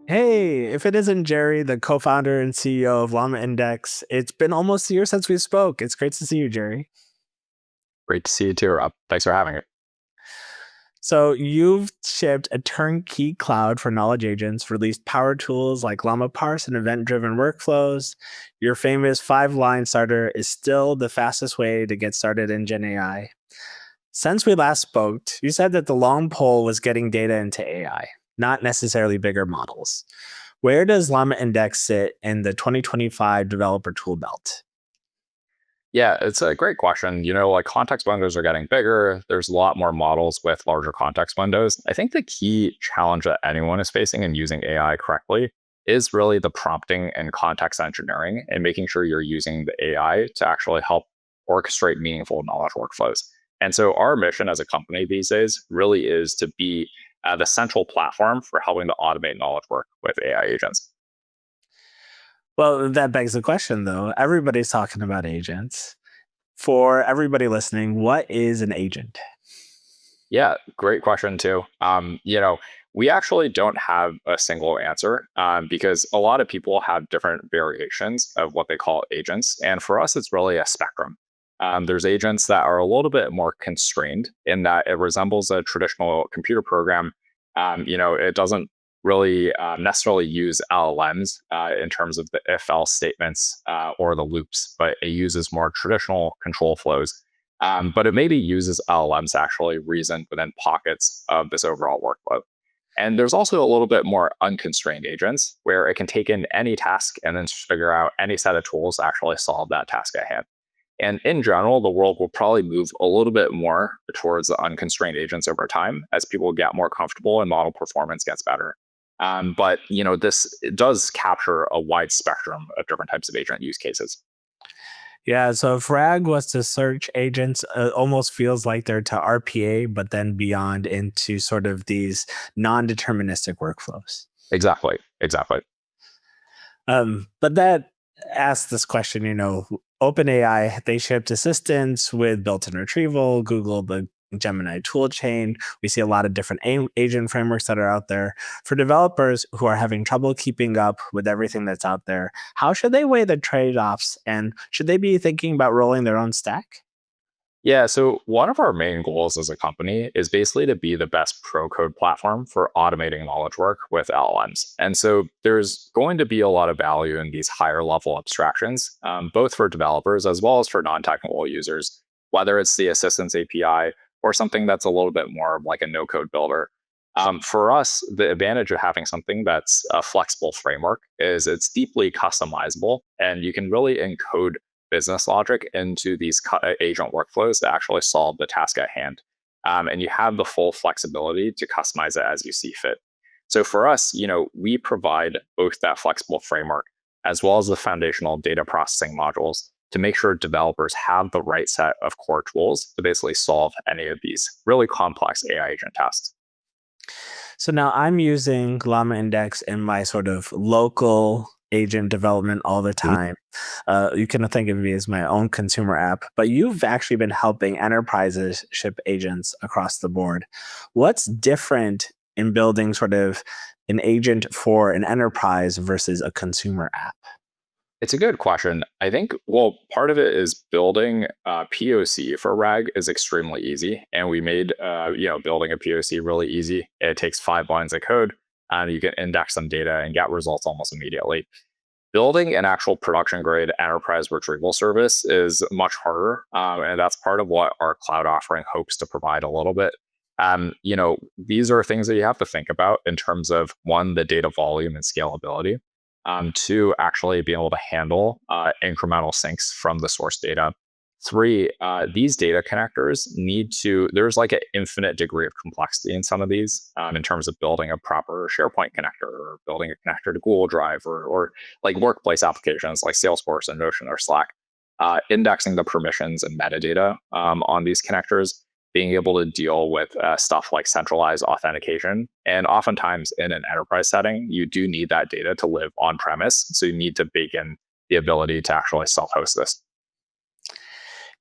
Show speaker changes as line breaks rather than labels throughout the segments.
Hey, if it isn't Jerry, the co-founder and CEO of LlamaIndex, it's been almost a year since we spoke. It's great to see you, Jerry.
Great to see you too, Rob. Thanks for having me.
So you've shipped a turnkey cloud for knowledge agents, released power tools like Llama Parse and event-driven workflows. Your famous five-line starter is still the fastest way to get started in Gen AI. Since we last spoke, you said that the long pole was getting data into AI, not necessarily bigger models. Where does LlamaIndex sit in the 2025 developer tool belt?
Yeah, it's a great question. Like context windows are getting bigger. There's a lot more models with larger context windows. I think the key challenge that anyone is facing in using AI correctly is really the prompting and context engineering and making sure you're using the AI to actually help orchestrate meaningful knowledge workflows. And so our mission as a company these days really is to be the central platform for helping to automate knowledge work with AI agents.
Well, that begs the question, though. Everybody's talking about agents. For everybody listening, what is an agent?
Yeah, great question too. We actually don't have a single answer because a lot of people have different variations of what they call agents. And for us, it's really a spectrum. There's agents that are a little bit more constrained in that it resembles a traditional computer program. It doesn't really necessarily use LLMs in terms of the if-else statements or the loops, but it uses more traditional control flows, but it maybe uses LLMs to actually reason within pockets of this overall workflow. And there's also a little bit more unconstrained agents where it can take in any task and then figure out any set of tools to actually solve that task at hand. And in general, the world will probably move a little bit more towards the unconstrained agents over time as people get more comfortable and model performance gets better. But this does capture a wide spectrum of different types of agent use cases.
Yeah, so if RAG was to search agents, almost feels like they're to RPA, but then beyond into sort of these non-deterministic workflows.
Exactly.
But that asks this question, OpenAI, they shipped assistants with built-in retrieval, Google, the Gemini toolchain. We see a lot of different agent frameworks that are out there. For developers who are having trouble keeping up with everything that's out there, how should they weigh the trade-offs? And should they be thinking about rolling their own stack?
Yeah, so one of our main goals as a company is basically to be the best pro code platform for automating knowledge work with LLMs. And so there's going to be a lot of value in these higher level abstractions, both for developers as well as for non technical users, whether it's the Assistance API or something that's a little bit more like a no code builder. For us, the advantage of having something that's a flexible framework is it's deeply customizable and you can really encode business logic into these agent workflows to actually solve the task at hand. And you have the full flexibility to customize it as you see fit. So for us, we provide both that flexible framework as well as the foundational data processing modules to make sure developers have the right set of core tools to basically solve any of these really complex AI agent tasks.
So now I'm using LlamaIndex in my sort of local agent development all the time. You can think of me as my own consumer app, but you've actually been helping enterprises ship agents across the board. What's different in building sort of an agent for an enterprise versus a consumer app?
It's a good question. I think, well, part of it is building a POC for RAG is extremely easy. And we made, building a POC really easy. It takes 5 lines of code and you can index some data and get results almost immediately. Building an actual production grade enterprise retrieval service is much harder. And that's part of what our cloud offering hopes to provide a little bit. These are things that you have to think about in terms of one, the data volume and scalability. Two, actually being able to handle incremental syncs from the source data. Three, these data connectors there's like an infinite degree of complexity in some of these in terms of building a proper SharePoint connector or building a connector to Google Drive or like workplace applications like Salesforce and Notion or Slack. Indexing the permissions and metadata on these connectors, being able to deal with stuff like centralized authentication. And oftentimes in an enterprise setting, you do need that data to live on premise. So you need to bake in the ability to actually self-host this.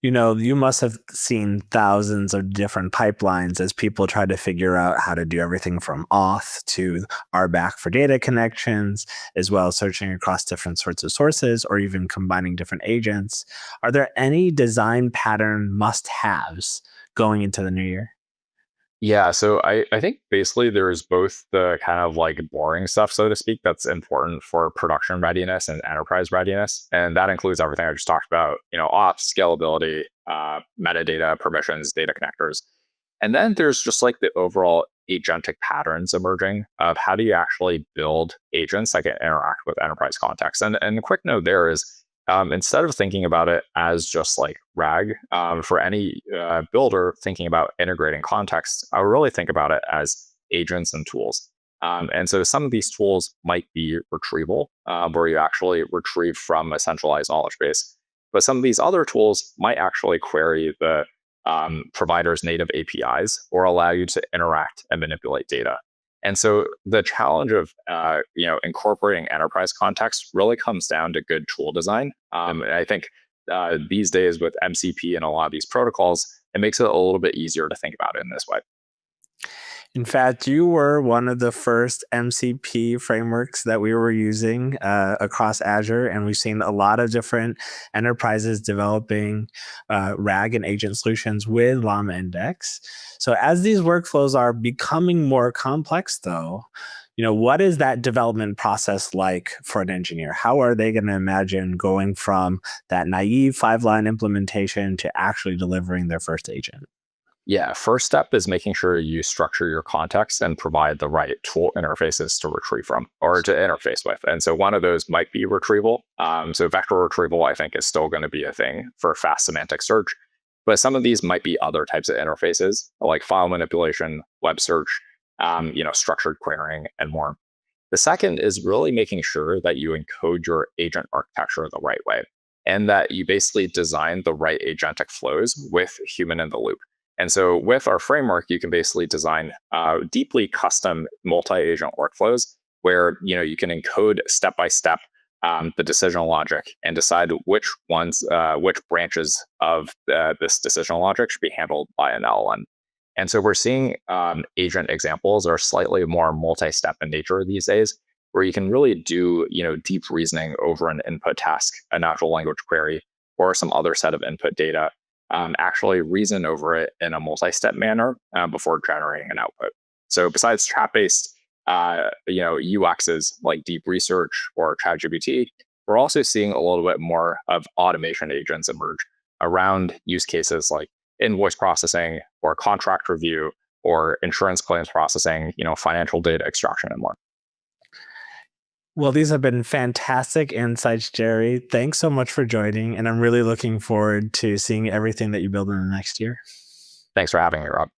You must have seen thousands of different pipelines as people try to figure out how to do everything from auth to RBAC for data connections, as well as searching across different sorts of sources or even combining different agents. Are there any design pattern must-haves going into the new year?
Yeah, so I think basically there's both the kind of like boring stuff, so to speak, that's important for production readiness and enterprise readiness. And that includes everything I just talked about, auth, scalability, metadata, permissions, data connectors. And then there's just like the overall agentic patterns emerging of how do you actually build agents that can interact with enterprise context. And a quick note there is instead of thinking about it as just like RAG, for any builder thinking about integrating context, I would really think about it as agents and tools. And so some of these tools might be retrieval, where you actually retrieve from a centralized knowledge base. But some of these other tools might actually query the provider's native APIs or allow you to interact and manipulate data. And so the challenge of incorporating enterprise context really comes down to good tool design. And I think these days with MCP and a lot of these protocols, it makes it a little bit easier to think about it in this way.
In fact, you were one of the first MCP frameworks that we were using across Azure, and we've seen a lot of different enterprises developing RAG and agent solutions with LlamaIndex. So as these workflows are becoming more complex, though, what is that development process like for an engineer? How are they going to imagine going from that naive 5-line implementation to actually delivering their first agent?
Yeah, first step is making sure you structure your context and provide the right tool interfaces to retrieve from or to interface with. And so one of those might be retrieval. So vector retrieval, I think, is still going to be a thing for fast semantic search. But some of these might be other types of interfaces, like file manipulation, web search, structured querying, and more. The second is really making sure that you encode your agent architecture the right way and that you basically design the right agentic flows with human in the loop. And so with our framework, you can basically design deeply custom multi-agent workflows where you can encode step by step the decisional logic and decide which branches of this decisional logic should be handled by an LLM. And so we're seeing agent examples are slightly more multi-step in nature these days, where you can really do deep reasoning over an input task, a natural language query, or some other set of input data. Actually reason over it in a multi-step manner before generating an output. So besides chat-based, UXs like deep research or ChatGPT, we're also seeing a little bit more of automation agents emerge around use cases like invoice processing or contract review or insurance claims processing, financial data extraction and more.
Well, these have been fantastic insights, Jerry. Thanks so much for joining, and I'm really looking forward to seeing everything that you build in the next year.
Thanks for having me, Rob.